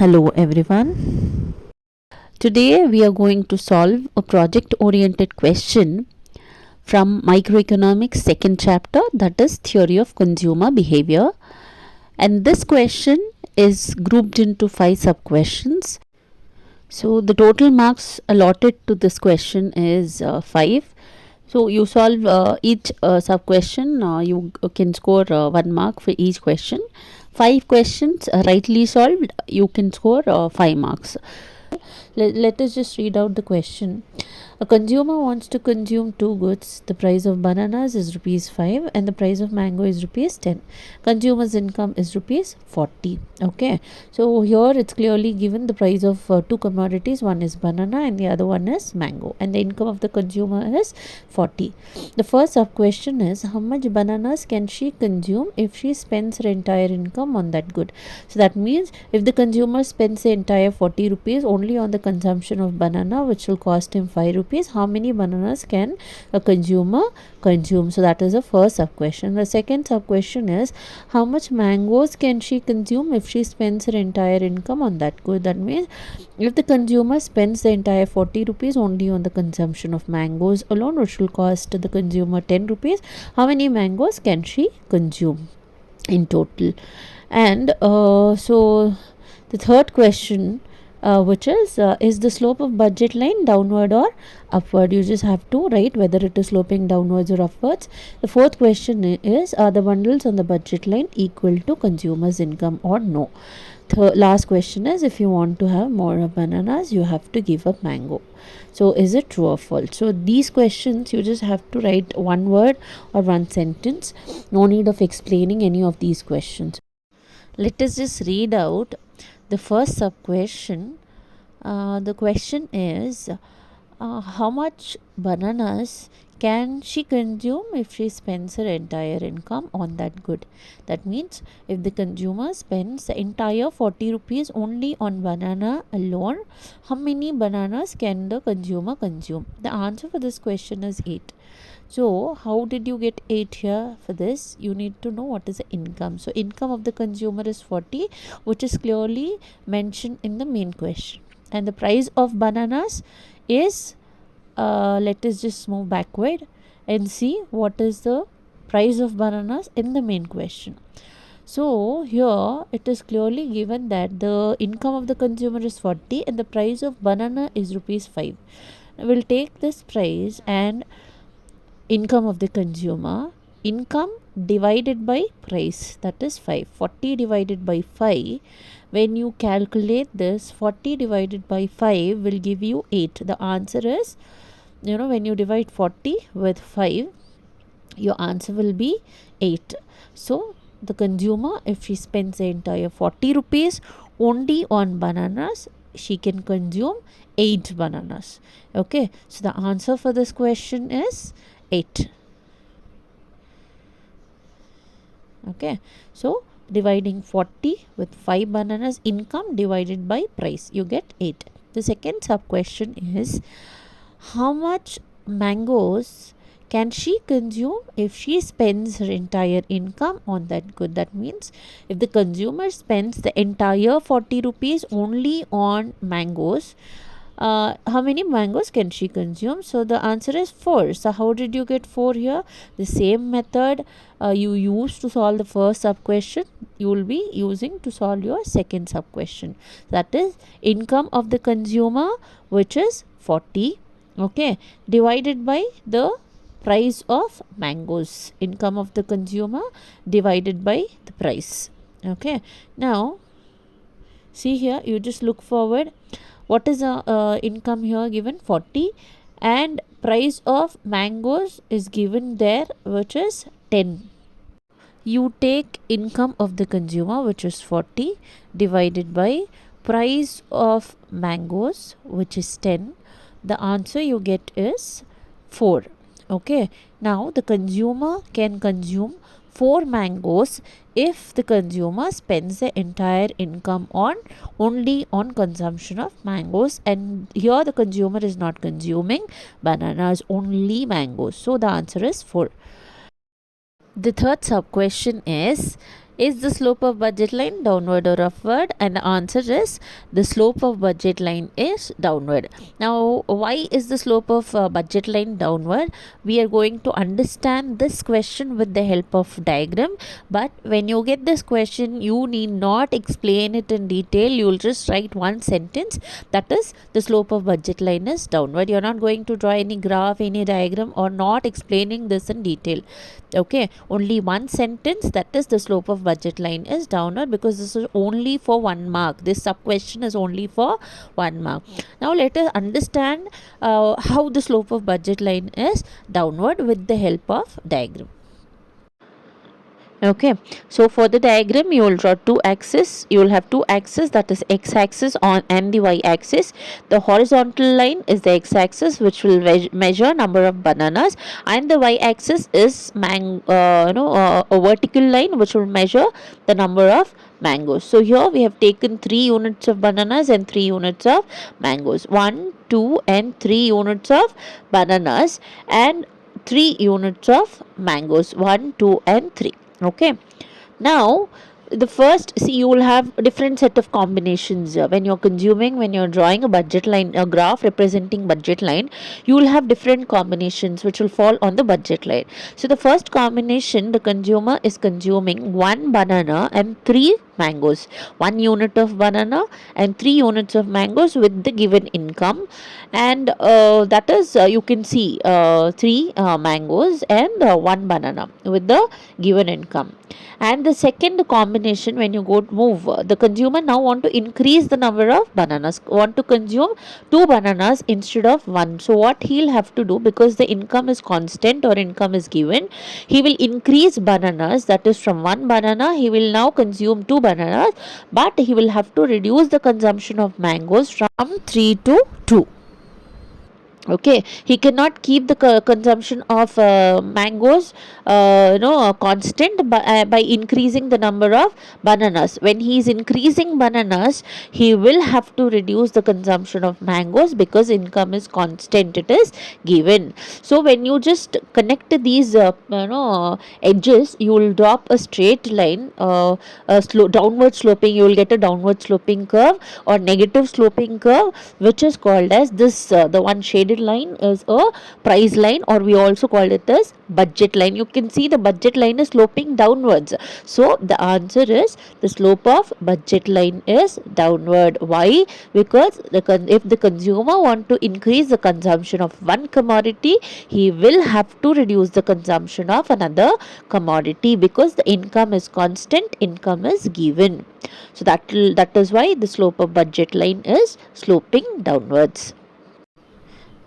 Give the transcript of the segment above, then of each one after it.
Hello everyone. Today we are going to solve a project oriented question from microeconomics second chapter, that is theory of consumer behavior, and this question is grouped into 5 sub questions. So the total marks allotted to this question is 5. So you solve each sub question, you can score 1 mark for each question. 5 questions rightly solved, you can score 5 marks. Let us just read out the question. A consumer wants to consume two goods. The price of bananas is rupees 5 and the price of mango is rupees 10. Consumer's income is rupees 40. Okay. So here it's clearly given the price of two commodities. One is banana and the other one is mango. And the income of the consumer is 40. The first sub question is, how much bananas can she consume if she spends her entire income on that good? So that means if the consumer spends the entire 40 rupees only on the consumption of banana, which will cost him 5 rupees, how many bananas can a consumer consume? So that is the first sub question. The second sub question is, how much mangoes can she consume if she spends her entire income on that good? That means if the consumer spends the entire 40 rupees only on the consumption of mangoes alone, which will cost the consumer 10 rupees, how many mangoes can she consume in total? And so the third question, which is the slope of budget line downward or upward? You just have to write whether it is sloping downwards or upwards. The fourth question is, are the bundles on the budget line equal to consumer's income or no? Last question is, if you want to have more bananas, you have to give up mango. So is it true or false? So these questions you just have to write one word or one sentence. No need of explaining any of these questions. Let us just read out the first sub question. The question is, how much bananas can she consume if she spends her entire income on that good? That means if the consumer spends the entire 40 rupees only on banana alone, how many bananas can the consumer consume? The answer for this question is 8. So how did you get 8 here? For this you need to know what is the income. So income of the consumer is 40, which is clearly mentioned in the main question, and the price of bananas is let us just move backward and see what is the price of bananas in the main question. So here it is clearly given that the income of the consumer is 40 and the price of banana is rupees 5. We'll take this price and income of the consumer, income divided by price, that is 5. 40 divided by 5, when you calculate this, 40 divided by 5 will give you 8. The answer is, when you divide 40 with 5, your answer will be 8. So the consumer, if she spends the entire 40 rupees only on bananas, she can consume 8 bananas. Okay, so the answer for this question is 8. Okay, so dividing 40 with 5 bananas, income divided by price, you get 8. The second sub question is, how much mangoes can she consume if she spends her entire income on that good? That means if the consumer spends the entire 40 rupees only on mangoes, how many mangoes can she consume? So the answer is 4. So how did you get 4 here? The same method you used to solve the first sub question, you will be using to solve your second sub question. That is income of the consumer, which is 40, okay, divided by the price of mangoes. Income of the consumer divided by the price. Okay, now see here, you just look forward. What is the income here given? 40, and price of mangoes is given there, which is 10. You take income of the consumer, which is 40, divided by price of mangoes, which is 10. The answer you get is 4. Okay, now the consumer can consume 4 mangoes if the consumer spends the entire income only on consumption of mangoes, and here the consumer is not consuming bananas, only mangoes. So the answer is 4. The third sub question is, Is the slope of budget line downward or upward? And the answer is the slope of budget line is downward. Now, why is the slope of budget line downward? We are going to understand this question with the help of diagram. But when you get this question, you need not explain it in detail. You will just write one sentence, that is the slope of budget line is downward. You are not going to draw any graph, any diagram, or not explaining this in detail. Okay, only one sentence, that is the slope of budget line is downward, because this is only for 1 mark. This sub question is only for 1 mark. Now let us understand how the slope of budget line is downward with the help of diagram. Okay, so for the diagram you will draw two axes. You will have two axes, that is x axis on and the y axis. The horizontal line is the x axis, which will measure number of bananas, and the y axis is a vertical line which will measure the number of mangoes. So here we have taken 3 units of bananas and 3 units of mangoes. 1, 2 and 3 units of bananas and 3 units of mangoes. 1, 2 and 3. Okay, now the first, see, you will have a different set of combinations when you're drawing a budget line, a graph representing budget line. You will have different combinations which will fall on the budget line. So the first combination, the consumer is consuming 1 banana and 3 mangoes. 1 unit of banana and 3 units of mangoes with the given income, and that is you can see 3 mangoes and 1 banana with the given income. And the second combination, when you move, the consumer now want to increase the number of bananas, want to consume 2 bananas instead of 1. So what he'll have to do, because the income is constant or income is given, he will increase bananas, that is from 1 banana he will now consume 2 bananas, but he will have to reduce the consumption of mangoes from 3 to 2. Okay, he cannot keep the consumption of mangoes constant by increasing the number of bananas. When he is increasing bananas, he will have to reduce the consumption of mangoes, because income is constant, it is given. So when you just connect these edges, you will drop a straight line, downward sloping, you will get a downward sloping curve or negative sloping curve, which is called as this, the one shaded line is a price line, or we also call it as budget line. You can see the budget line is sloping downwards. So the answer is the slope of budget line is downward. Why? Because if the consumer want to increase the consumption of one commodity, he will have to reduce the consumption of another commodity, because the income is constant, income is given. So that is why the slope of budget line is sloping downwards.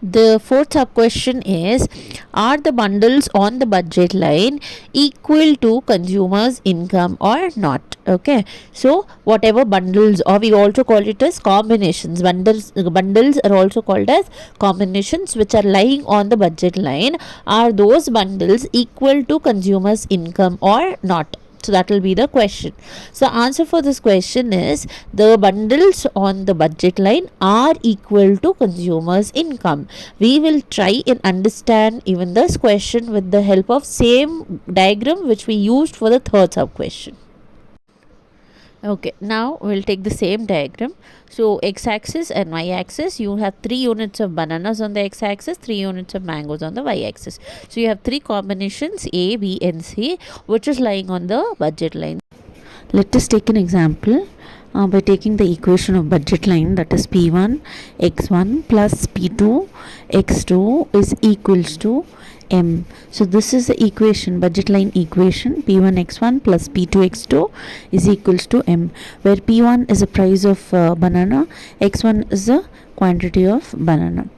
The fourth sub question is, are the bundles on the budget line equal to consumers income or not? Okay, so whatever bundles, or we also call it as combinations, bundles are also called as combinations which are lying on the budget line, are those bundles equal to consumers income or not? So that will be the question. So answer for this question is, the bundles on the budget line are equal to consumers income. We will try and understand even this question with the help of same diagram which we used for the third sub question. Okay, now we'll take the same diagram. So x-axis and y-axis, you have 3 units of bananas on the x-axis, 3 units of mangoes on the y-axis. So you have 3 combinations A, B and C, which is lying on the budget line. Let us take an example by taking the equation of budget line, that is P1 x1 plus P2 x2 is equals to M. So this is the equation, budget line equation, P1 x1 plus P2 x2 is equals to M, where P1 is the price of banana, x1 is the quantity of banana.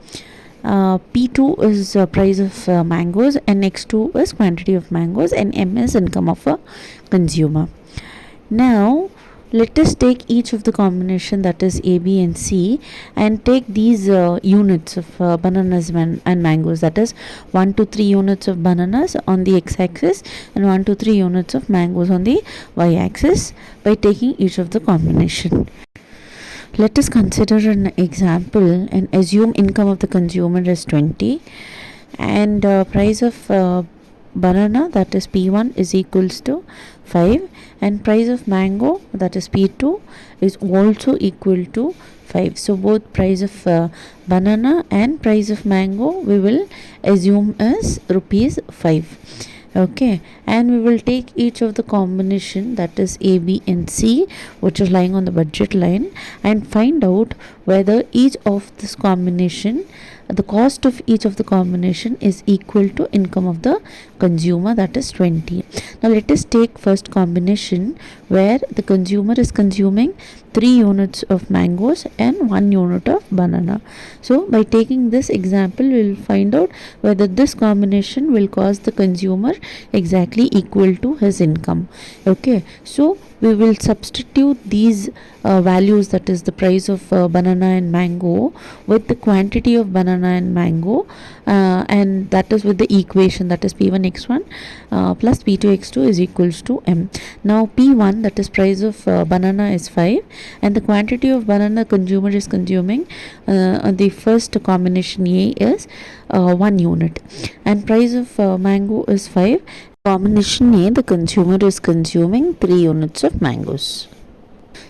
P2 is price of mangoes, and x2 is quantity of mangoes, and M is income of a consumer. Now let us take each of the combination, that is A, B and C, and take these units of bananas and mangoes, that is 1 to 3 units of bananas on the x-axis and 1 to 3 units of mangoes on the y-axis, by taking each of the combination. Let us consider an example and assume income of the consumer is 20 and price of banana, that is P1, is equals to 5, and price of mango, that is P2, is also equal to 5. So both price of banana and price of mango we will assume as rupees 5. Okay, and we will take each of the combination, that is A, B and C, which is lying on the budget line, and find out whether each of this combination, the cost of each of the combination is equal to income of the consumer, that is 20. Now let us take first combination where the consumer is consuming 3 units of mangoes and 1 unit of banana. So by taking this example, we will find out whether this combination will cost the consumer exactly equal to his income. Okay, so we will substitute these values, that is the price of banana and mango, with the quantity of banana and mango, and that is with the equation, that is P1x1 plus P2x2 is equals to M. Now P1, that is price of banana, is 5, and the quantity of banana consumer is consuming, the first combination A is 1 unit, and price of mango is 5. Combination A, the consumer is consuming 3 units of mangoes.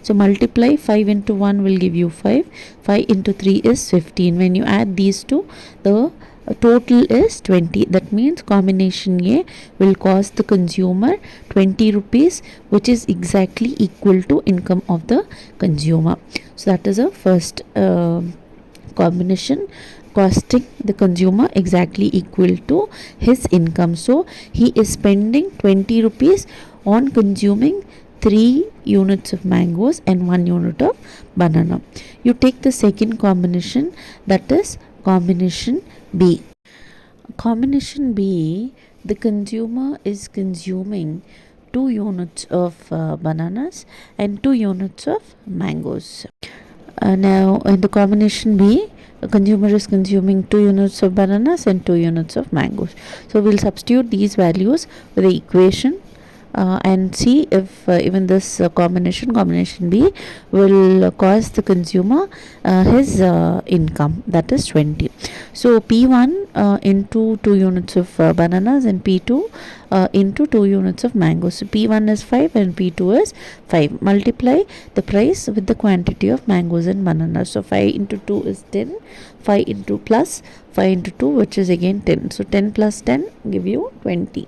So multiply 5 into 1 will give you 5. 5 into 3 is 15. When you add these two, the total is 20. That means combination A will cost the consumer 20 rupees, which is exactly equal to income of the consumer. So that is a first combination, costing the consumer exactly equal to his income. So he is spending 20 rupees on consuming 3 units of mangoes and 1 unit of banana. You take the second combination, that is combination B. Combination B, the consumer is consuming 2 units of bananas and 2 units of mangoes. Now in the combination B, the consumer is consuming 2 units of bananas and 2 units of mangoes. So we'll substitute these values with the equation and see if even this combination B will cost the consumer his income, that is 20. So P1 into 2 units of bananas and P2 into 2 units of mangoes. So P1 is 5 and P2 is 5. Multiply the price with the quantity of mangoes and bananas. So 5 into 2 is 10. 5 into plus 5 into 2, which is again 10. So 10 plus 10 give you 20.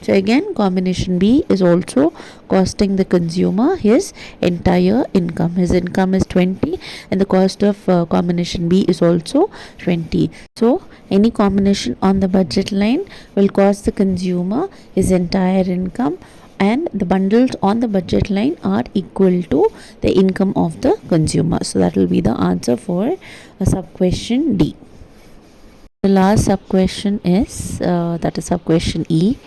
So again combination B is also costing the consumer his entire income. His income is 20 and the cost of combination B is also 20. So any combination on the budget line will cost the consumer his entire income, and the bundles on the budget line are equal to the income of the consumer. So that will be the answer for sub question D. The last sub question is that is sub question E,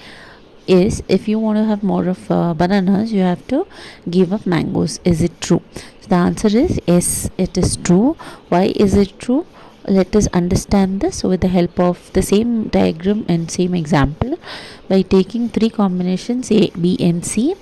is if you want to have more of bananas, you have to give up mangoes. Is it true? So the answer is yes, it is true. Why is it true? Let us understand this with the help of the same diagram and same example by taking 3 combinations A, B and C.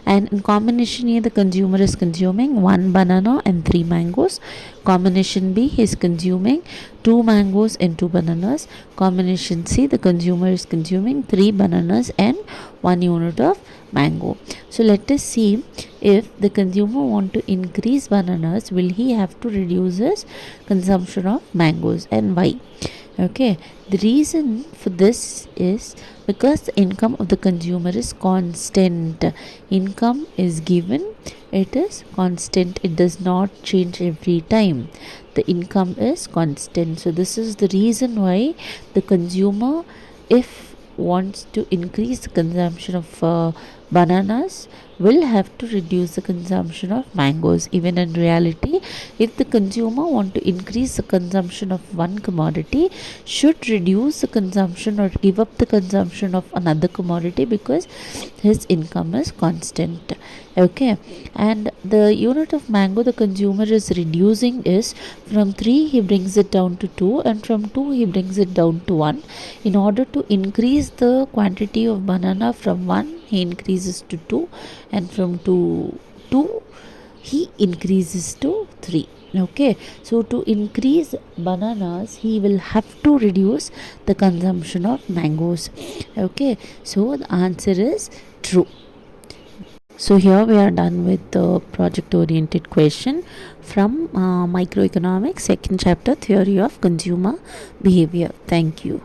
And in combination A, the consumer is consuming 1 banana and 3 mangoes. Combination B is consuming 2 mangoes and 2 bananas. Combination C, the consumer is consuming 3 bananas and 1 unit of mango. So let us see, if the consumer want to increase bananas, will he have to reduce his consumption of mangoes, and why? Okay, the reason for this is because the income of the consumer is constant. Income is given, it is constant, it does not change every time. The income is constant. So this is the reason why the consumer, if wants to increase the consumption of bananas, will have to reduce the consumption of mangoes. Even in reality, if the consumer want to increase the consumption of one commodity, should reduce the consumption or give up the consumption of another commodity, because his income is constant. Okay, and the unit of mango the consumer is reducing is from 3 he brings it down to 2, and from 2 he brings it down to 1. In order to increase the quantity of banana from 1, he increases to 2, and from 2 he increases to 3. Okay, so to increase bananas he will have to reduce the consumption of mangoes. Okay, so the answer is true. So here we are done with the project oriented question from microeconomics second chapter theory of consumer behavior. Thank you.